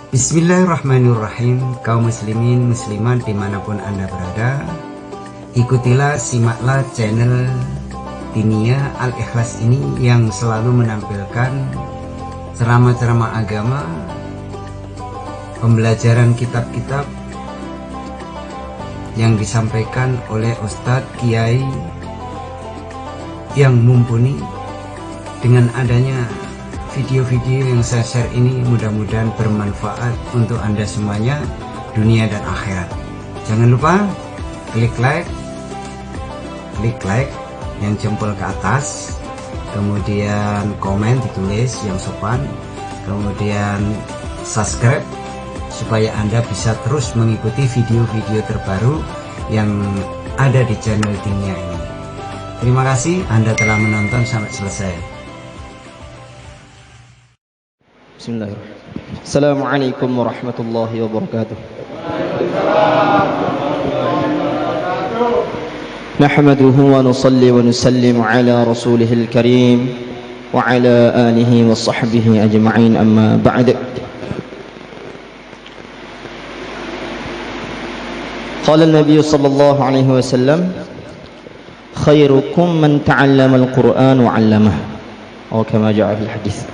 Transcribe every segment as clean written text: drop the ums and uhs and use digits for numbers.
Bismillahirrahmanirrahim. Kaum muslimin muslimat dimanapun anda berada, ikutilah, simaklah channel Dinia Al-Ikhlas ini yang selalu menampilkan ceramah-ceramah agama, pembelajaran kitab-kitab yang disampaikan oleh Ustadz Kiai yang mumpuni. Dengan adanya video-video yang saya share ini mudah-mudahan bermanfaat untuk anda semuanya, dunia dan akhirat. Jangan lupa klik like yang jempol ke atas, kemudian komen ditulis yang sopan, kemudian subscribe supaya anda bisa terus mengikuti video-video terbaru yang ada di channel Dinia ini. Terima kasih anda telah menonton sampai selesai. Bismillahirrahmanirrahim. Assalamualaikum warahmatullahi wabarakatuh. Nahmaduhu wa nusalli wa nusallimu ala rasulihil karim wa ala alihi wa sahbihi ajma'in, amma ba'd. Qala an-nabiy sallallahu alaihi wasallam, khairukum man ta'allama al-Qur'an wa 'allamahu, atau kama ja'a fil hadis.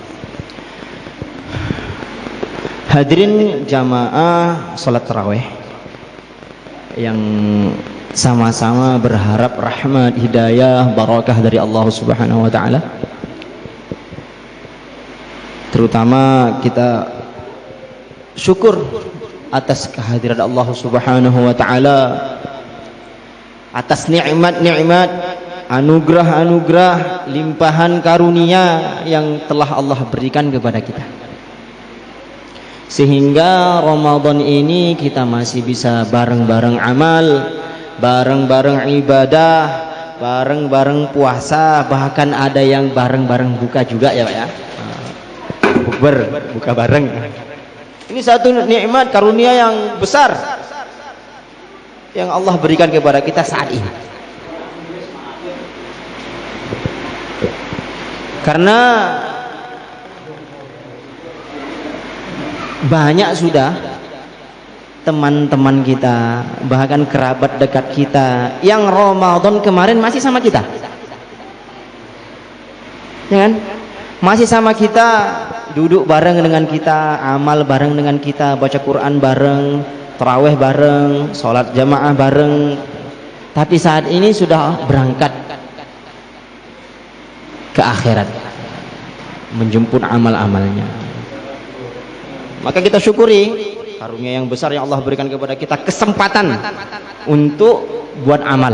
Hadirin jamaah salat tarawih yang sama-sama berharap rahmat, hidayah, barakah dari Allah Subhanahu wa taala. Terutama kita syukur atas kehadiran Allah Subhanahu wa taala, atas nikmat-nikmat, anugerah-anugerah, limpahan karunia yang telah Allah berikan kepada kita, sehingga Ramadan ini kita masih bisa bareng-bareng amal, bareng-bareng ibadah, bareng-bareng puasa, bahkan ada yang bareng-bareng buka juga ya Pak ya. Bukber, buka bareng. Ini satu nikmat karunia yang besar yang Allah berikan kepada kita saat ini. Karena banyak sudah teman-teman kita, bahkan kerabat dekat kita yang Ramadan kemarin masih sama kita, ya kan? Masih sama kita, duduk bareng dengan kita, amal bareng dengan kita, baca Quran bareng, tarawih bareng, sholat jamaah bareng. Tapi saat ini sudah berangkat ke akhirat, menjemput amal-amalnya. Maka kita syukuri karunia yang besar yang Allah berikan kepada kita, kesempatan untuk buat amal.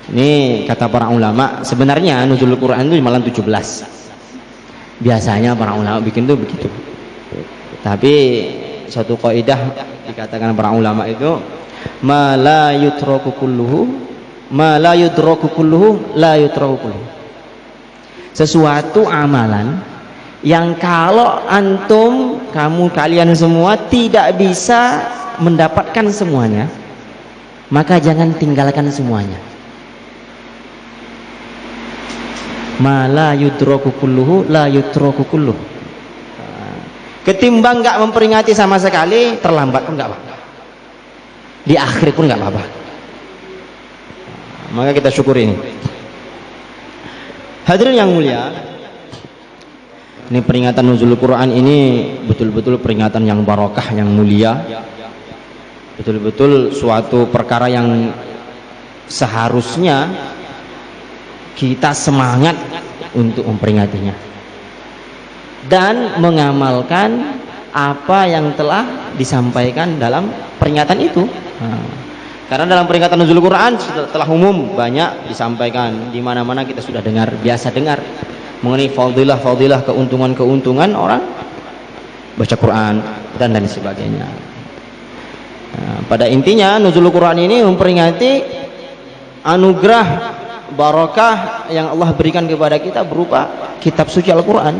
Ini kata para ulama, sebenarnya nuzul Quran itu malam 17. Biasanya para ulama bikin itu begitu. Tapi suatu kaidah dikatakan para ulama itu, ma la yutraku kulluhu, ma la yutraku kulluhu, la yutraku kulluhu. Sesuatu amalan yang kalau antum, kalian semua tidak bisa mendapatkan semuanya, maka jangan tinggalkan semuanya. Ma la yudraku kulluhu, la yutraku kulluh. Ketimbang nggak memperingati sama sekali, terlambat pun nggak apa-apa, di akhir pun nggak apa-apa. Maka kita syukuri ini. Hadirin yang mulia, ini peringatan nuzul Quran ini betul-betul peringatan yang barakah, yang mulia, betul-betul suatu perkara yang seharusnya kita semangat untuk memperingatinya dan mengamalkan apa yang telah disampaikan dalam peringatan itu. Karena dalam peringatan nuzul Quran telah umum banyak disampaikan, di mana-mana kita sudah dengar, biasa dengar mengenai fadilah-fadilah, keuntungan-keuntungan orang baca Quran dan lain sebagainya. Pada intinya nuzul Quran ini memperingati anugerah barakah yang Allah berikan kepada kita berupa kitab suci Al-Quran.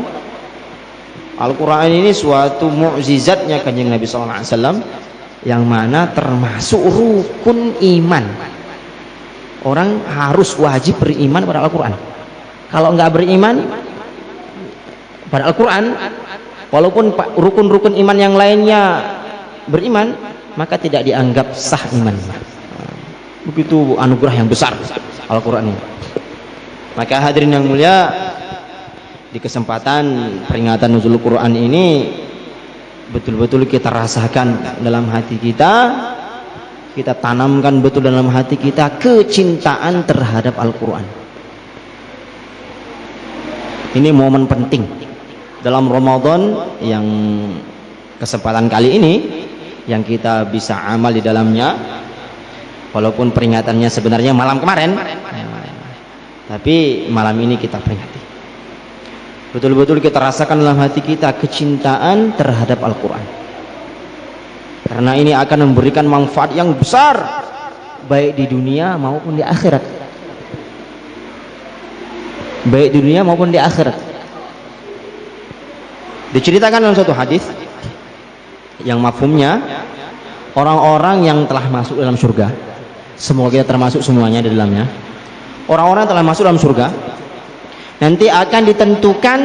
Al-Quran ini suatu mukjizatnya Kanjeng Nabi SAW, yang mana termasuk rukun iman. Orang harus wajib beriman pada Al-Quran. Kalau nggak beriman pada Al-Quran, Walaupun rukun-rukun iman yang lainnya beriman, maka tidak dianggap sah imannya. Begitu anugerah yang besar Al-Quran ini. Maka hadirin yang mulia, di kesempatan peringatan nuzul Quran ini betul-betul kita rasakan dalam hati kita, kita tanamkan betul dalam hati kita kecintaan terhadap Al-Quran. Ini momen penting dalam Ramadan yang kesempatan kali ini yang kita bisa amal di dalamnya, walaupun peringatannya sebenarnya malam kemarin, tapi malam ini kita peringati. Betul-betul kita rasakan dalam hati kita kecintaan terhadap Al-Quran, karena ini akan memberikan manfaat yang besar baik di dunia maupun di akhirat. Baik di dunia maupun di akhirat. Diceritakan dalam suatu hadis yang mafhumnya, orang-orang yang telah masuk dalam surga, semoga kita termasuk semuanya di dalamnya. Orang-orang yang telah masuk dalam surga nanti akan ditentukan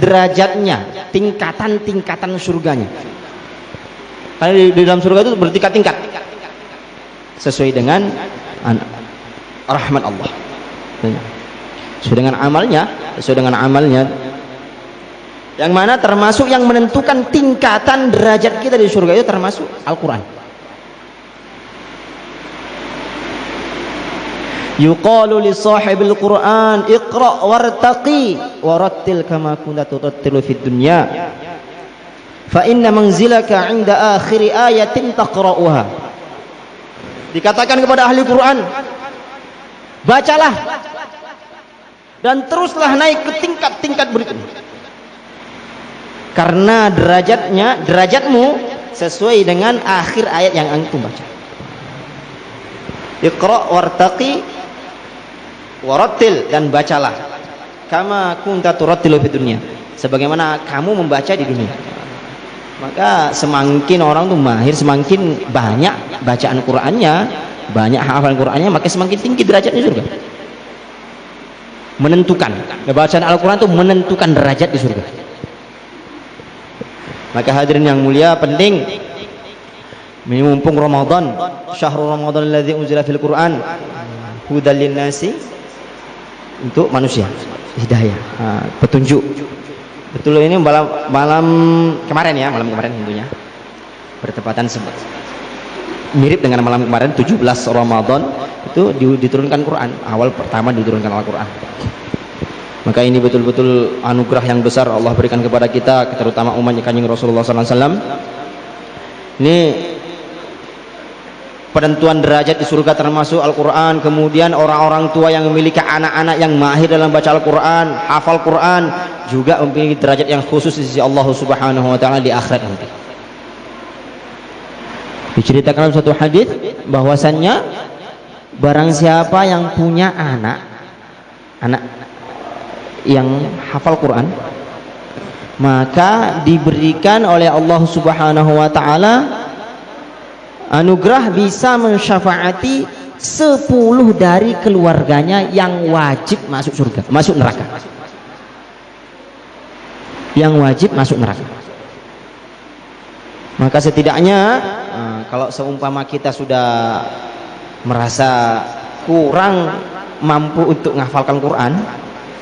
derajatnya, tingkatan-tingkatan surganya. Karena di dalam surga itu bertingkat-tingkat sesuai dengan rahmat Allah, sesuai dengan amalnya, yang mana termasuk yang menentukan tingkatan derajat kita di surga itu termasuk Al-Quran. Yuqalu li sahibil Quran iqra wartaqi warattil kama kunta turattilu fid dunya fa inna manzilaka 'inda akhir ayatin taqra'uha. Dikatakan kepada ahli Quran, bacalah dan teruslah naik ke tingkat-tingkat berikutnya, karena derajatmu sesuai dengan akhir ayat yang antum baca. Iqra wartaqi warattil, dan bacalah kama kunta turattilu fid dunya, sebagaimana kamu membaca di dunia. Maka semakin orang tuh mahir, semakin banyak bacaan Qur'annya, banyak hafalan Qur'annya, maka semakin tinggi derajatnya surga. Menentukan, bacaan Al-Quran itu menentukan derajat di surga. Maka hadirin yang mulia, penting mumpung Ramadan, syahrul Ramadan alladzi unzila fil Qur'an hudal linnasi, untuk manusia, hidayah, petunjuk. Betul, ini malam kemarin tentunya bertepatan mirip dengan malam kemarin 17 Ramadan itu diturunkan Quran, awal pertama diturunkan Al-Quran. Maka ini betul-betul anugerah yang besar Allah berikan kepada kita, terutama umatnya Kanjeng Rasulullah SAW. Ini penentuan derajat di surga termasuk Al-Quran. Kemudian orang-orang tua yang memiliki anak-anak yang mahir dalam baca Al-Quran, hafal Quran, juga memiliki derajat yang khusus di sisi Allah Subhanahu wa Ta'ala di akhirat nanti. Diceritakan dalam satu hadis bahwasannya barang siapa yang punya anak yang hafal Quran, maka diberikan oleh Allah Subhanahu wa Ta'ala anugerah bisa mensyafaati 10 dari keluarganya yang wajib masuk neraka. Yang wajib masuk neraka. Maka setidaknya kalau seumpama kita sudah merasa kurang mampu untuk menghafalkan Quran,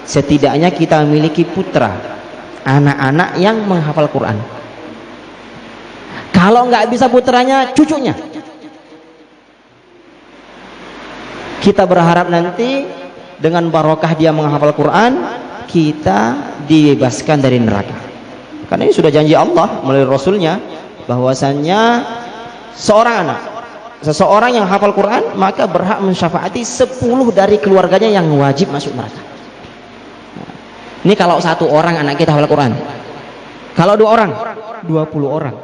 setidaknya kita memiliki putra, anak-anak yang menghafal Quran. Kalau nggak bisa putranya, cucunya. Kita berharap nanti dengan barokah dia menghafal Quran, kita dibebaskan dari neraka. Karena ini sudah janji Allah melalui Rasulnya, bahwasannya seseorang yang hafal Quran maka berhak mensyafaati 10 dari keluarganya yang wajib masuk neraka. Ini kalau satu orang anak kita hafal Quran. Kalau 2 orang, 20 orang.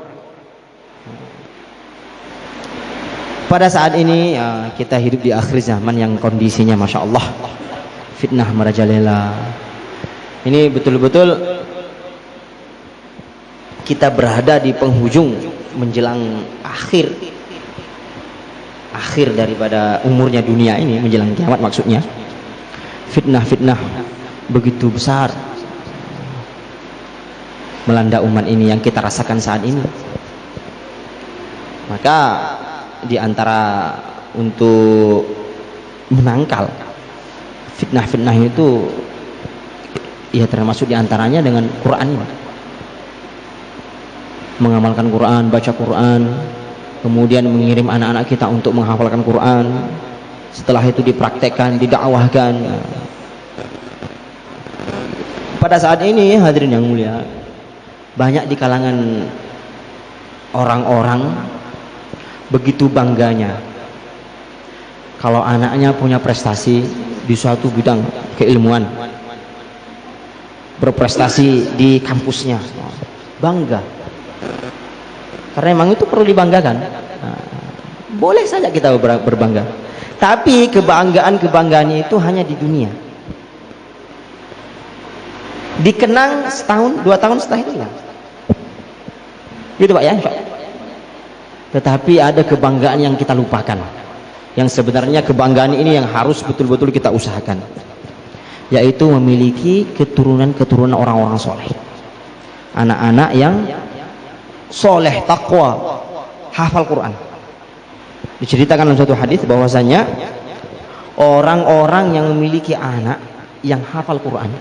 Pada saat ini ya, kita hidup di akhir zaman yang kondisinya Masya Allah fitnah merajalela. Ini betul-betul kita berada di penghujung menjelang akhir daripada umurnya dunia ini, menjelang kiamat maksudnya. Fitnah begitu besar. melanda umat ini yang kita rasakan saat ini. Maka di antara untuk menangkal fitnah-fitnah itu ya termasuk di antaranya dengan Quran ini. Mengamalkan Quran, baca Quran, kemudian mengirim anak-anak kita untuk menghafalkan Quran, setelah itu dipraktekkan, didakwahkan. Pada saat ini hadirin yang mulia, banyak di kalangan orang-orang begitu bangganya kalau anaknya punya prestasi di suatu bidang keilmuan, berprestasi di kampusnya, bangga. Karena memang itu perlu dibanggakan. Boleh saja kita berbangga, tapi kebanggaan-kebanggaannya itu hanya di dunia. Dikenang setahun, 2 tahun, setelah itu hilang. Gitu Pak ya. Tetapi ada kebanggaan yang kita lupakan, yang sebenarnya kebanggaan ini yang harus betul-betul kita usahakan, yaitu memiliki keturunan-keturunan orang-orang soleh, anak-anak yang soleh, takwa, hafal Quran. Diceritakan dalam satu hadis bahwasanya orang-orang yang memiliki anak yang hafal Quran,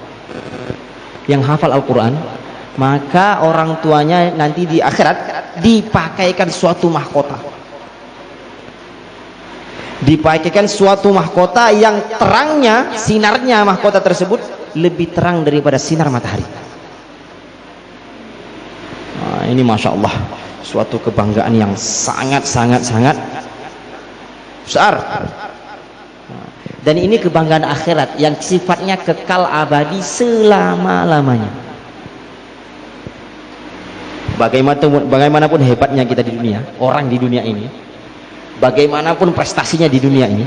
yang hafal Al-Quran, maka orang tuanya nanti di akhirat dipakaikan suatu mahkota, dipakaikan suatu mahkota yang terangnya, sinarnya mahkota tersebut lebih terang daripada sinar matahari. Nah, ini Masya Allah, suatu kebanggaan yang sangat besar. Dan ini kebanggaan akhirat yang sifatnya kekal abadi selama-lamanya. Bagaimanapun hebatnya kita di dunia, orang di dunia ini, bagaimanapun prestasinya di dunia ini,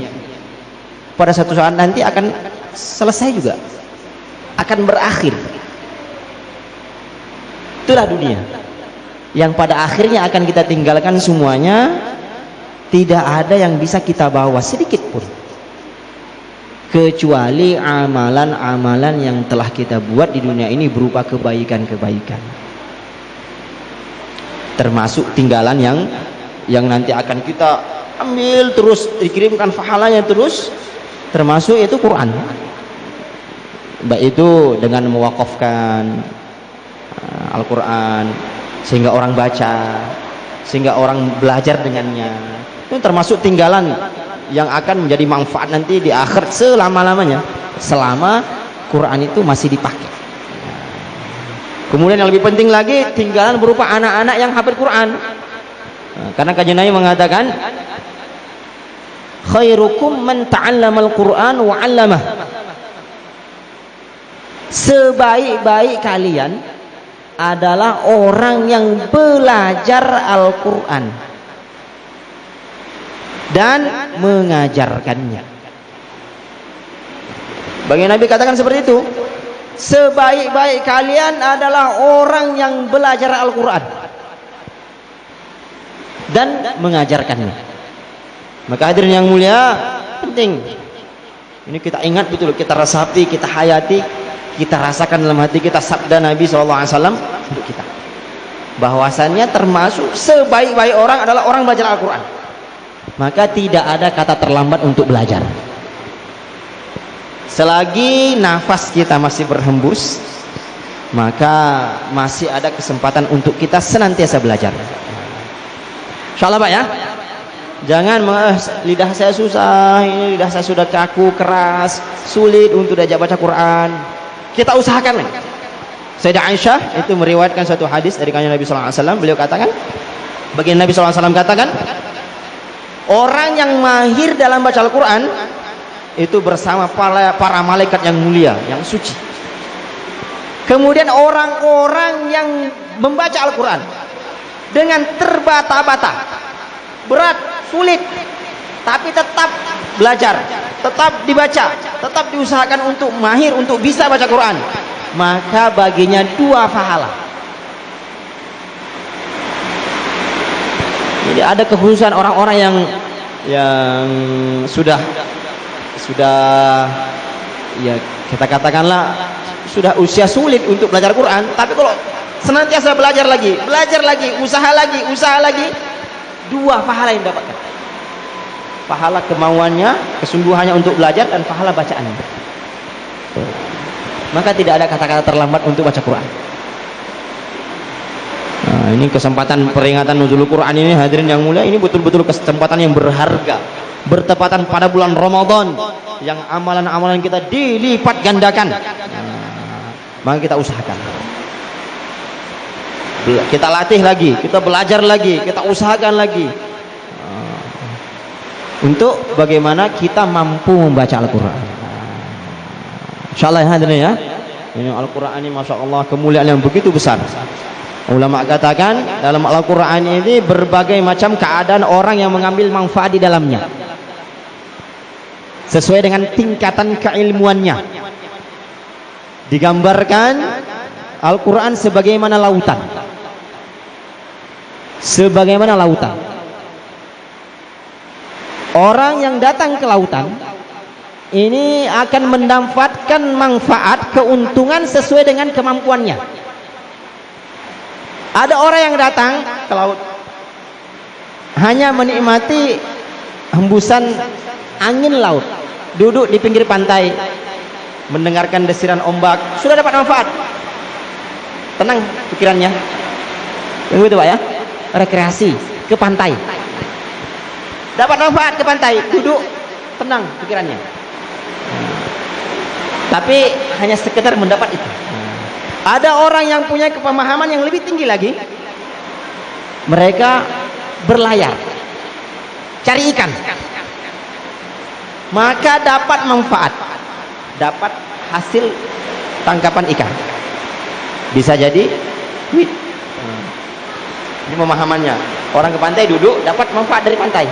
pada satu saat nanti akan selesai juga, akan berakhir. Itulah dunia yang pada akhirnya akan kita tinggalkan semuanya. Tidak ada yang bisa kita bawa sedikit pun, kecuali amalan-amalan yang telah kita buat di dunia ini berupa kebaikan-kebaikan, termasuk tinggalan yang nanti akan kita ambil terus, dikirimkan pahalanya terus, termasuk itu Quran. Baik itu dengan mewakafkan Al-Quran sehingga orang baca, sehingga orang belajar dengannya. Itu termasuk tinggalan yang akan menjadi manfaat nanti di akhir selama-lamanya, selama Quran itu masih dipakai. Kemudian yang lebih penting lagi, tinggalan berupa anak-anak yang hafal Quran. Karena kajian Nabi mengatakan, khairukum man ta'allamal Quran wa 'allamah. Sebaik-baik kalian adalah orang yang belajar Al-Quran dan mengajarkannya. Bagi Nabi katakan seperti itu, sebaik-baik kalian adalah orang yang belajar Al-Quran dan mengajarkannya. Maka hadirin yang mulia, penting ini kita ingat betul, kita resapi, kita hayati, kita rasakan dalam hati kita sabda Nabi SAW untuk kita, bahwasannya termasuk sebaik-baik orang adalah orang belajar Al-Quran. Maka tidak ada kata terlambat untuk belajar. Selagi nafas kita masih berhembus, maka masih ada kesempatan untuk kita senantiasa belajar. Insyaallah Pak ya. Jangan lidah saya susah, ini lidah saya sudah kaku, keras, sulit untuk diajak baca Quran. Kita usahakan. Sayyidah Aisyah itu meriwayatkan satu hadis dari kanjeng Nabi SAW. Beliau katakan, bagian Nabi SAW katakan, orang yang mahir dalam baca Al-Quran itu bersama para malaikat yang mulia, yang suci. Kemudian orang-orang yang membaca Al-Quran dengan terbata-bata, berat, sulit, tapi tetap belajar, tetap dibaca, tetap diusahakan untuk mahir, untuk bisa baca Quran, maka baginya 2 pahala. Jadi ada kekhususan orang-orang yang sudah ya kita katakanlah sudah usia sulit untuk belajar Quran, tapi kalau senantiasa belajar lagi, usaha lagi, 2 pahala yang dapatkan. Pahala kemauannya, kesungguhannya untuk belajar, dan pahala bacaannya. Maka tidak ada kata-kata terlambat untuk baca Quran. Nah, ini kesempatan peringatan nuzul Quran ini, hadirin yang mulia, ini betul-betul kesempatan yang berharga, bertepatan pada bulan Ramadan yang amalan-amalan kita dilipat gandakan. Maka kita usahakan, kita latih lagi, kita belajar lagi, kita usahakan lagi untuk bagaimana kita mampu membaca Al-Quran. InsyaAllah ya hadirin ya, ini Al-Quran ini Masya Allah kemuliaan yang begitu besar. Ulama katakan dalam Al-Quran ini berbagai macam keadaan orang yang mengambil manfaat di dalamnya sesuai dengan tingkatan keilmuannya. Digambarkan Al-Quran sebagaimana lautan, orang yang datang ke lautan ini akan mendapatkan manfaat, keuntungan sesuai dengan kemampuannya. Ada orang yang datang ke laut hanya menikmati hembusan angin laut, duduk di pinggir pantai mendengarkan desiran ombak, sudah dapat manfaat, tenang pikirannya. Begitu Pak ya, rekreasi ke pantai, dapat manfaat ke pantai, duduk tenang pikirannya. Tapi hanya sekedar mendapat itu. Ada orang yang punya pemahaman yang lebih tinggi lagi, mereka berlayar cari ikan, maka dapat manfaat, dapat hasil tangkapan ikan, bisa jadi duit. Ini pemahamannya. Orang ke pantai duduk dapat manfaat dari pantai,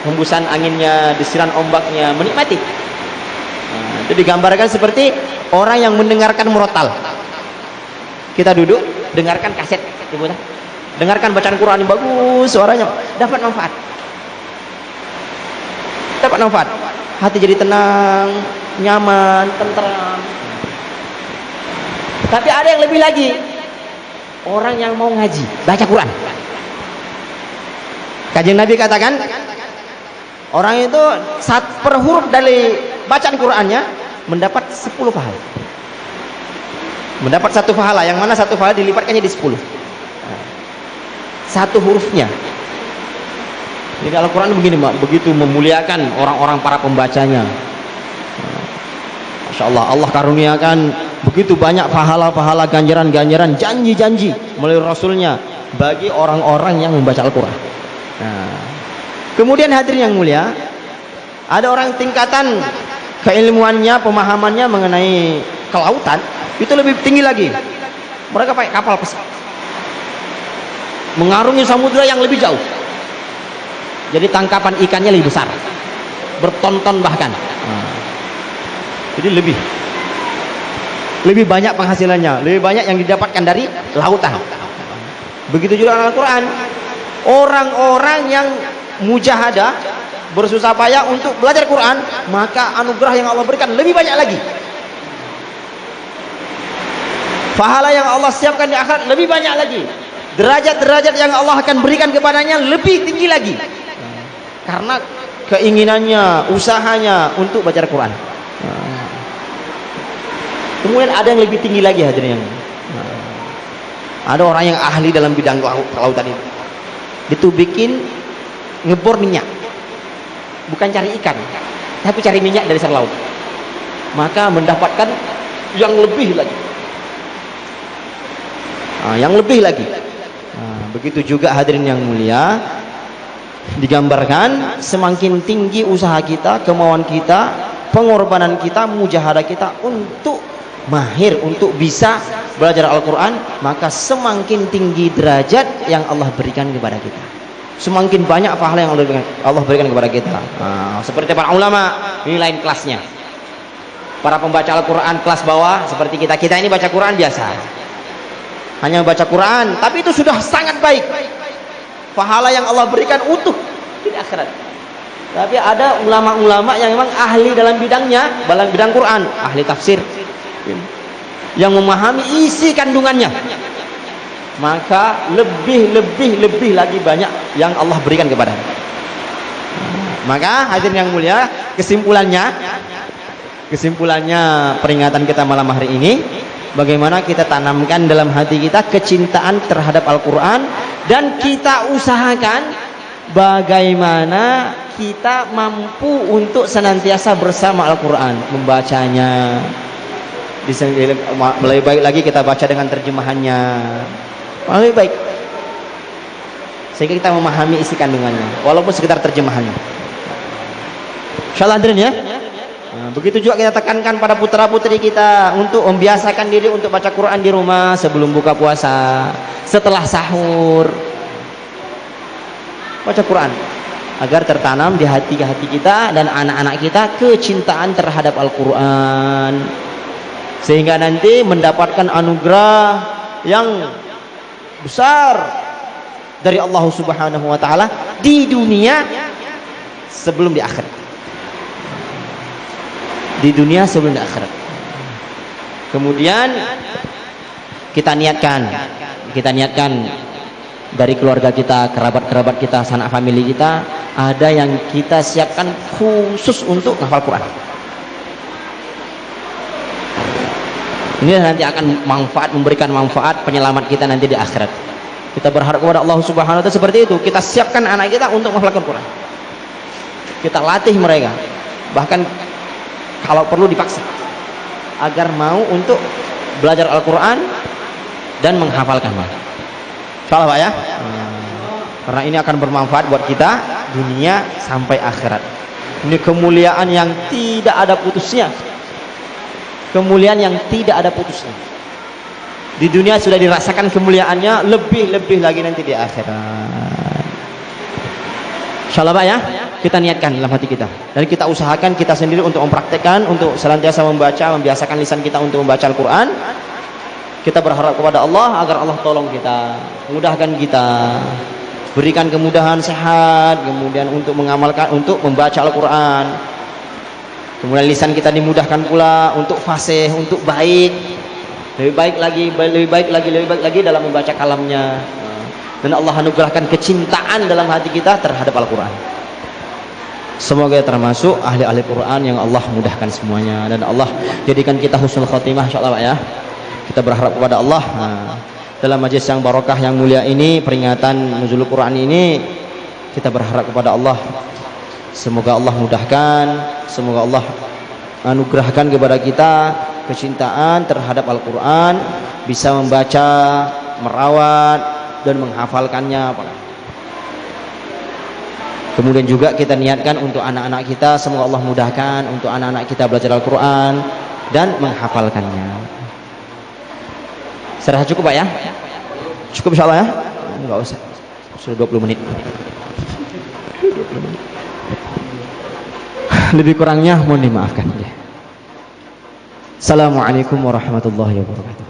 hembusan anginnya, desiran ombaknya, menikmati. Itu digambarkan seperti orang yang mendengarkan murotal. Kita duduk dengarkan kaset, dengarkan bacaan Quran yang bagus, suaranya, dapat manfaat, hati jadi tenang, nyaman, tentram. Tapi ada yang lebih lagi, orang yang mau ngaji, baca Quran. Kajian Nabi katakan, orang itu per huruf dari bacaan Qurannya mendapat 10 pahala. Mendapat 1 pahala, yang mana 1 pahala dilipatkannya di 10. 1 hurufnya. Jadi Al-Quran begini Mbak, begitu memuliakan orang-orang para pembacanya. Masya Allah, Allah karuniakan begitu banyak pahala-pahala, ganjaran-ganjaran, janji-janji melalui Rasulnya bagi orang-orang yang membaca Al-Quran. Kemudian hadirin yang mulia, ada orang tingkatan keilmuannya, pemahamannya mengenai kelautan itu lebih tinggi lagi. Mereka pakai kapal pesawat, mengarungi samudra yang lebih jauh. Jadi tangkapan ikannya lebih besar, bertonton bahkan. Jadi lebih banyak penghasilannya, lebih banyak yang didapatkan dari lautan. Begitu juga Al-Quran. Orang-orang yang mujahadah, bersusah payah untuk belajar Quran, maka anugerah yang Allah berikan lebih banyak lagi. Pahala yang Allah siapkan di akhirat lebih banyak lagi. Derajat-derajat yang Allah akan berikan kepadanya lebih tinggi lagi. Karena keinginannya, usahanya untuk baca Quran. Kemudian ada yang lebih tinggi lagi hadirin yang. Ada orang yang ahli dalam bidang kelautan ini. Itu bikin ngebor minyak. Bukan cari ikan, tapi cari minyak dari dasar laut. Maka mendapatkan yang lebih lagi. Begitu juga hadirin yang mulia, digambarkan semakin tinggi usaha kita, kemauan kita, pengorbanan kita, mujahadah kita untuk mahir, untuk bisa belajar Al-Quran, maka semakin tinggi derajat yang Allah berikan kepada kita, semakin banyak pahala yang Allah berikan kepada kita. Seperti para ulama, ini lain kelasnya. Para pembaca Al-Quran kelas bawah, seperti kita ini baca Quran biasa, hanya baca Quran, tapi itu sudah sangat baik. Pahala yang Allah berikan utuh di akhirat. Tapi ada ulama-ulama yang memang ahli dalam bidangnya, dalam bidang Quran, ahli tafsir, yang memahami isi kandungannya, maka lebih lagi banyak yang Allah berikan kepadanya. Maka hadirin yang mulia, kesimpulannya peringatan kita malam hari ini, bagaimana kita tanamkan dalam hati kita kecintaan terhadap Al-Quran, dan kita usahakan bagaimana kita mampu untuk senantiasa bersama Al-Quran, membacanya. Lebih baik lagi kita baca dengan terjemahannya, lebih baik, sehingga kita memahami isi kandungannya walaupun sekitar terjemahannya. Insyaallah hadirin ya. Nah, begitu juga kita tekankan pada putra putri kita untuk membiasakan diri untuk baca Quran di rumah sebelum buka puasa, setelah sahur, baca Quran agar tertanam di hati kita dan anak-anak kita kecintaan terhadap Al-Quran, sehingga nanti mendapatkan anugerah yang besar dari Allah Subhanahu wa taala di dunia sebelum di akhirat. Di dunia sebelum di akhirat. Kemudian kita niatkan dari keluarga kita, kerabat-kerabat kita, sanak famili kita, ada yang kita siapkan khusus untuk menghafal Quran. Ini nanti akan memberikan manfaat penyelamat kita nanti di akhirat. Kita berharap kepada Allah Subhanahu wa taala seperti itu. Kita siapkan anak kita untuk menghafalkan Quran. Kita latih mereka. Bahkan kalau perlu dipaksa agar mau untuk belajar Al-Quran dan menghafalkannya. Insyaallah Pak ya. Karena ini akan bermanfaat buat kita dunia sampai akhirat. Ini kemuliaan yang tidak ada putusnya. Kemuliaan yang tidak ada putusnya. Di dunia sudah dirasakan kemuliaannya, lebih lagi nanti di akhirat. Insyaallah Pak ya, kita niatkan dalam hati kita, dan kita usahakan kita sendiri untuk mempraktekkan, untuk senantiasa membiasakan lisan kita untuk membaca Al-Quran. Kita berharap kepada Allah agar Allah tolong kita, mudahkan kita, berikan kemudahan sehat, kemudian untuk mengamalkan, untuk membaca Al-Quran. Kemudian lisan kita dimudahkan pula untuk fasih, untuk baik, lebih baik lagi dalam membaca kalamnya. Dan Allah anugerahkan kecintaan dalam hati kita terhadap Al-Quran. Semoga termasuk ahli-ahli Quran yang Allah mudahkan semuanya, dan Allah jadikan kita husnul khotimah insyaallah Pak ya. Kita berharap kepada Allah. Dalam majlis yang barokah yang mulia ini, peringatan nuzul Quran ini, kita berharap kepada Allah, semoga Allah mudahkan, semoga Allah anugerahkan kepada kita kecintaan terhadap Al-Quran, bisa membaca, merawat, dan menghafalkannya. Kemudian juga kita niatkan untuk anak-anak kita, semoga Allah mudahkan untuk anak-anak kita belajar Al-Quran dan menghafalkannya. Serah cukup Pak ya? Cukup insyaallah ya? Enggak usah, sudah 20 menit. Lebih kurangnya mohon dimaafkan. Assalamualaikum warahmatullahi wabarakatuh.